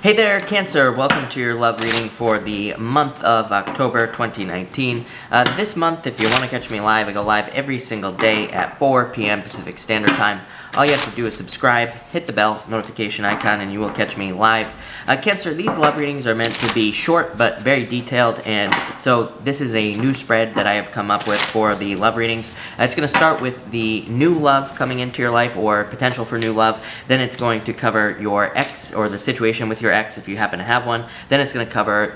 Hey there, Cancer. Welcome to your love reading for the month of October 2019. This month, if you want to catch me live, I go live every single day at 4 p.m. Pacific Standard Time. All you have to do is subscribe, hit the bell notification icon, and you will catch me live. Cancer, these love readings are meant to be short but very detailed, and so this is a new spread that I have come up with for the love readings. It's going to start with the new love coming into your life or potential for new love. Then it's going to cover your ex or the situation with your ex if you happen to have one. Then it's going to cover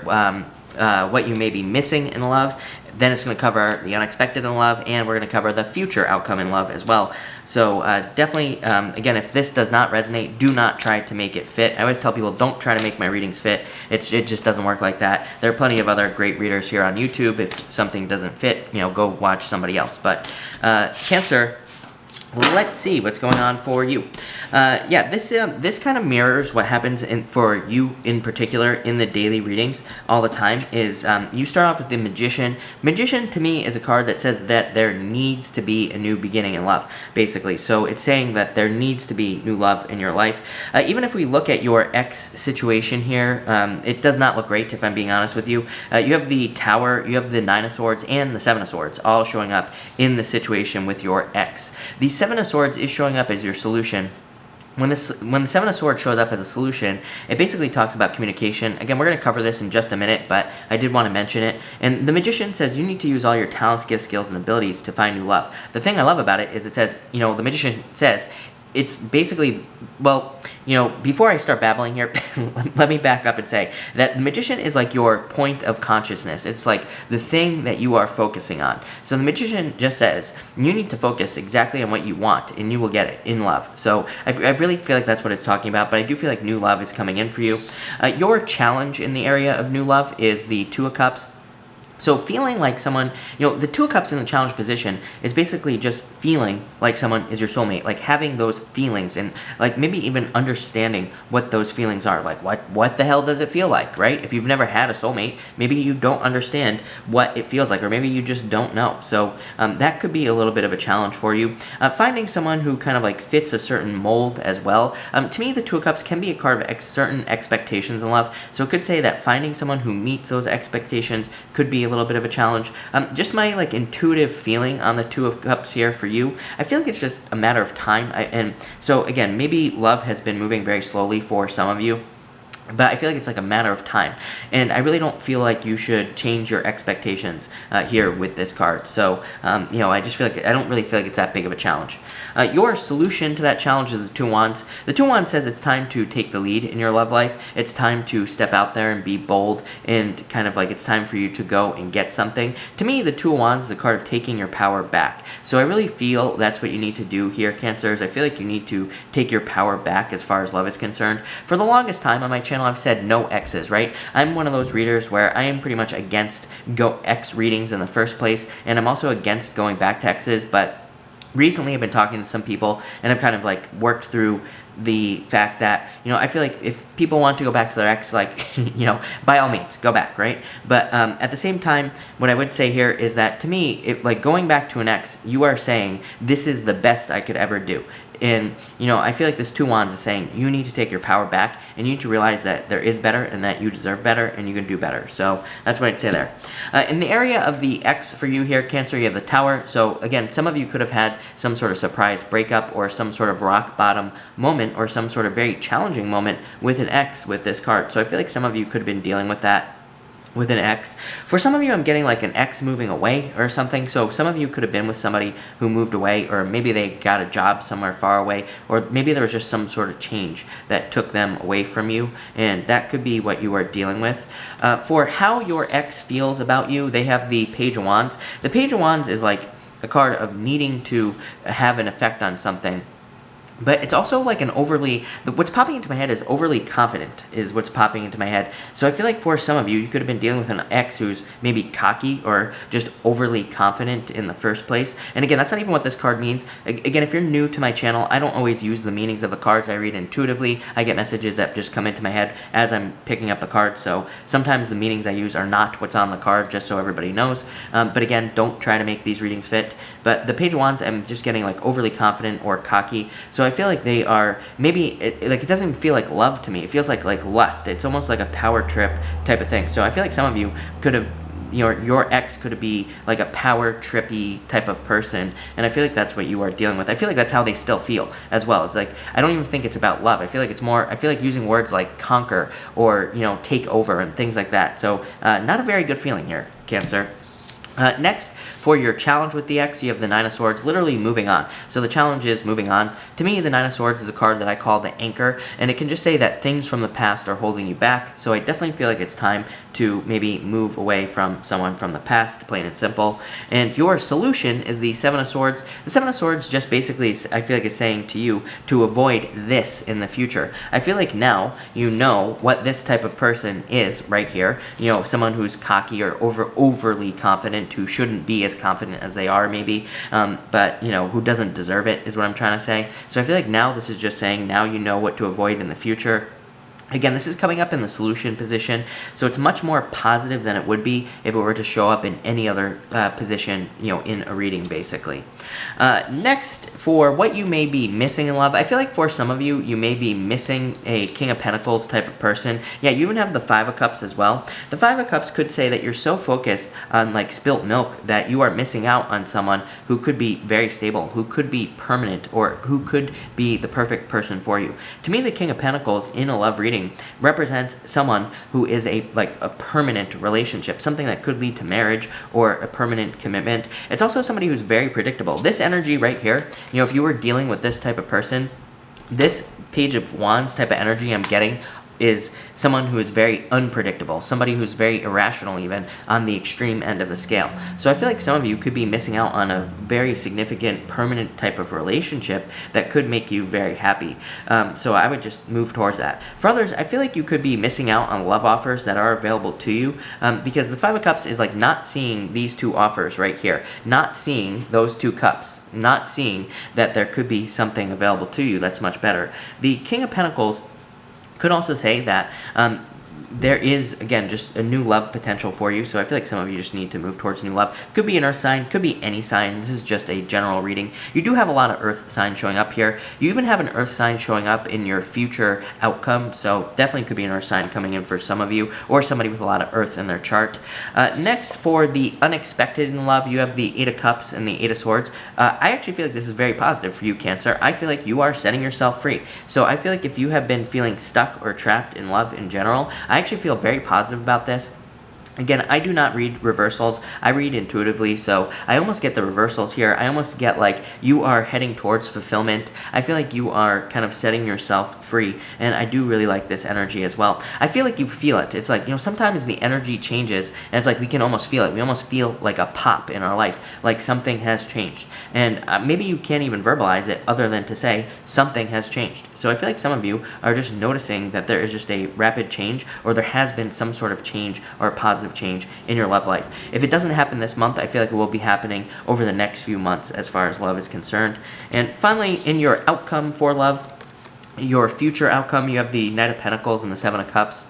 what you may be missing in love. Then it's going to cover the unexpected in love, and we're going to cover the future outcome in love as well. So definitely, again, if this does not resonate, do not try to make it fit. I always tell people, don't try to make my readings fit. It just doesn't work like that. There are plenty of other great readers here on YouTube. If something doesn't fit, go watch somebody else. But Cancer, let's see what's going on for you. This kind of mirrors what happens for you in particular in the daily readings all the time. Is you start off with the Magician. Magician to me is a card that says that there needs to be a new beginning in love, basically. So it's saying that there needs to be new love in your life. Even if we look at your ex situation here, it does not look great, if I'm being honest with you. You have the Tower, you have the Nine of Swords, and the Seven of Swords all showing up in the situation with your ex. The Seven of Swords is showing up as your solution. When the Seven of Swords shows up as a solution, it basically talks about communication. Again, we're going to cover this in just a minute, but I did want to mention it. And the Magician says you need to use all your talents, gifts, skills, and abilities to find new love. The thing I love about it is it says, the Magician says, it's basically, before I start babbling here, let me back up and say that the Magician is like your point of consciousness. It's like the thing that you are focusing on. So the Magician just says, you need to focus exactly on what you want, and you will get it in love. So I really feel like that's what it's talking about, but I do feel like new love is coming in for you. Your challenge in the area of new love is the Two of Cups. So feeling like someone, the Two of Cups in the challenge position is basically just feeling like someone is your soulmate, like having those feelings and like maybe even understanding what those feelings are. Like what the hell does it feel like, right? If you've never had a soulmate, maybe you don't understand what it feels like, or maybe you just don't know. So that could be a little bit of a challenge for you. Finding someone who kind of like fits a certain mold as well. To me, the Two of Cups can be a card of certain expectations in love. So it could say that finding someone who meets those expectations could be a little bit of a challenge. Just my intuitive feeling on the Two of Cups here for you, I feel like it's just a matter of time. And so again, maybe love has been moving very slowly for some of you, but I feel like it's like a matter of time. And I really don't feel like you should change your expectations here with this card. So, I just feel like, I don't really feel like it's that big of a challenge. Your solution to that challenge is the Two of Wands. The Two of Wands says it's time to take the lead in your love life. It's time to step out there and be bold, and kind of like it's time for you to go and get something. To me, the Two of Wands is a card of taking your power back. So I really feel that's what you need to do here, Cancers. I feel like you need to take your power back as far as love is concerned. For the longest time on my channel, I've said no exes, right? I'm one of those readers where I am pretty much against ex readings in the first place, and I'm also against going back to exes, but recently I've been talking to some people, and I've kind of like worked through the fact that, I feel like if people want to go back to their ex, by all means, go back, right? But at the same time, what I would say here is that to me, going back to an ex, you are saying, this is the best I could ever do. And, I feel like this Two of Wands is saying you need to take your power back, and you need to realize that there is better, and that you deserve better, and you can do better. So that's what I'd say there. In the area of the ex for you here, Cancer, you have the Tower. So again, some of you could have had some sort of surprise breakup, or some sort of rock bottom moment, or some sort of very challenging moment with an ex with this card. So I feel like some of you could have been dealing with that with an ex. For some of you, I'm getting like an ex moving away or something. So some of you could have been with somebody who moved away, or maybe they got a job somewhere far away, or maybe there was just some sort of change that took them away from you, and that could be what you are dealing with. For how your ex feels about you, they have the Page of Wands. The Page of Wands is like a card of needing to have an effect on something. But it's also like an overly, what's popping into my head is overly confident is what's popping into my head. So I feel like for some of you, you could have been dealing with an ex who's maybe cocky or just overly confident in the first place. And again, that's not even what this card means. Again, if you're new to my channel, I don't always use the meanings of the cards. I read intuitively. I get messages that just come into my head as I'm picking up the card. So sometimes the meanings I use are not what's on the card, just so everybody knows. But again, don't try to make these readings fit. But the Page of Wands, I'm just getting like overly confident or cocky. So I feel like they are, maybe, like, it doesn't even feel like love to me. It feels like lust. It's almost like a power trip type of thing. So I feel like some of you could have, your ex could be like a power trippy type of person, and I feel like that's what you are dealing with. I feel like that's how they still feel as well. It's like, I don't even think it's about love. I feel like it's more, I feel like using words like conquer or, take over and things like that. So not a very good feeling here, Cancer. Next, for your challenge with the ex, you have the Nine of Swords, literally moving on. So the challenge is moving on. To me, the Nine of Swords is a card that I call the anchor, and it can just say that things from the past are holding you back. So I definitely feel like it's time to maybe move away from someone from the past, plain and simple. And your solution is the Seven of Swords. The Seven of Swords just basically, I feel like, is saying to you to avoid this in the future. I feel like now you know what this type of person is right here. Someone who's cocky or overly confident, who shouldn't be as confident as they are maybe, but who doesn't deserve it is what I'm trying to say. So I feel like now this is just saying now you know what to avoid in the future. Again, this is coming up in the solution position, so it's much more positive than it would be if it were to show up in any other position, in a reading, basically. Next, for what you may be missing in love, I feel like for some of you, you may be missing a King of Pentacles type of person. Yeah, you even have the Five of Cups as well. The Five of Cups could say that you're so focused on, like, spilt milk that you are missing out on someone who could be very stable, who could be permanent, or who could be the perfect person for you. To me, the King of Pentacles in a love reading represents someone who is a permanent relationship, something that could lead to marriage or a permanent commitment. It's also somebody who's very predictable. This energy right here, if you were dealing with this type of person, this Page of Wands type of energy I'm getting is someone who is very unpredictable, somebody who's very irrational, even on the extreme end of the scale. So I feel like some of you could be missing out on a very significant permanent type of relationship that could make you very happy. So I would just move towards that. For others, I feel like you could be missing out on love offers that are available to you, because the Five of Cups is like not seeing these two offers right here, not seeing those two cups, not seeing that there could be something available to you that's much better. The King of Pentacles could also say that there is, again, just a new love potential for you. So I feel like some of you just need to move towards new love. Could be an earth sign, could be any sign. This is just a general reading. You do have a lot of earth signs showing up here. You even have an earth sign showing up in your future outcome. So definitely could be an earth sign coming in for some of you, or somebody with a lot of earth in their chart. Next, for the unexpected in love, you have the Eight of Cups and the Eight of Swords. I actually feel like this is very positive for you, Cancer. I feel like you are setting yourself free. So I feel like if you have been feeling stuck or trapped in love in general, I actually feel very positive about this. Again, I do not read reversals. I read intuitively, so I almost get the reversals here. I almost get like you are heading towards fulfillment. I feel like you are kind of setting yourself free, and I do really like this energy as well. I feel like you feel it. It's like, sometimes the energy changes, and it's like we can almost feel it. We almost feel like a pop in our life, like something has changed. And maybe you can't even verbalize it other than to say something has changed. So I feel like some of you are just noticing that there is just a rapid change, or there has been some sort of change or positive change in your love life. If it doesn't happen this month, I feel like it will be happening over the next few months as far as love is concerned. And finally, in your outcome for love, your future outcome, you have the Knight of Pentacles and the Seven of Cups.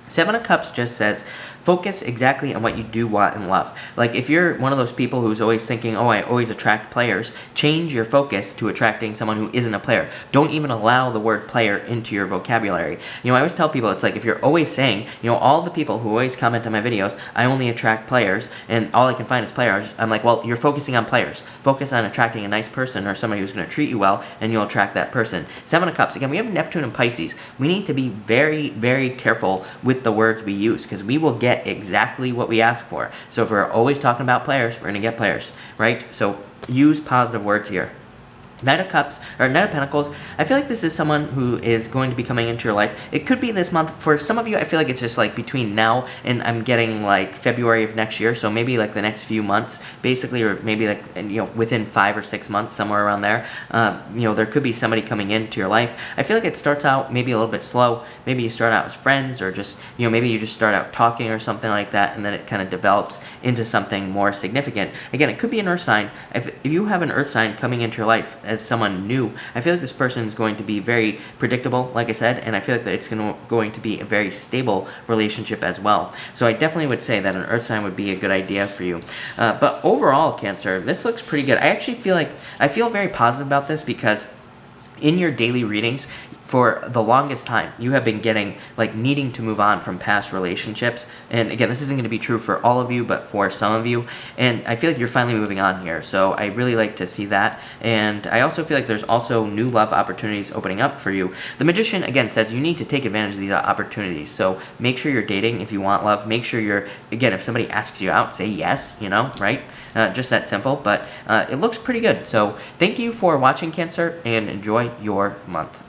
Seven of Cups just says, focus exactly on what you do want in love. Like, if you're one of those people who's always thinking, oh, I always attract players, change your focus to attracting someone who isn't a player. Don't even allow the word player into your vocabulary. I always tell people, it's like, if you're always saying, all the people who always comment on my videos, I only attract players, and all I can find is players, I'm like, well, you're focusing on players. Focus on attracting a nice person or somebody who's going to treat you well, and you'll attract that person. Seven of Cups, again, we have Neptune and Pisces. We need to be very, very careful with the words we use, because we will get exactly what we ask for. So if we're always talking about players, we're going to get players, right? So use positive words here. Knight of Cups, or Knight of Pentacles, I feel like this is someone who is going to be coming into your life. It could be this month. For some of you, I feel like it's just like between now and I'm getting like February of next year, so maybe like the next few months, basically, or maybe like, within 5 or 6 months, somewhere around there, there could be somebody coming into your life. I feel like it starts out maybe a little bit slow. Maybe you start out as friends, or just, maybe you just start out talking or something like that, and then it kind of develops into something more significant. Again, it could be an earth sign. If you have an earth sign coming into your life as someone new, I feel like this person is going to be very predictable, like I said, and I feel like that it's going to be a very stable relationship as well. So I definitely would say that an earth sign would be a good idea for you. But overall, Cancer, this looks pretty good. I actually feel very positive about this, because in your daily readings, for the longest time, you have been getting, like, needing to move on from past relationships. And again, this isn't going to be true for all of you, but for some of you. And I feel like you're finally moving on here. So I really like to see that. And I also feel like there's also new love opportunities opening up for you. The Magician, again, says you need to take advantage of these opportunities. So make sure you're dating if you want love. Make sure you're, again, if somebody asks you out, say yes, right? Just that simple. But it looks pretty good. So thank you for watching, Cancer, and enjoy your month.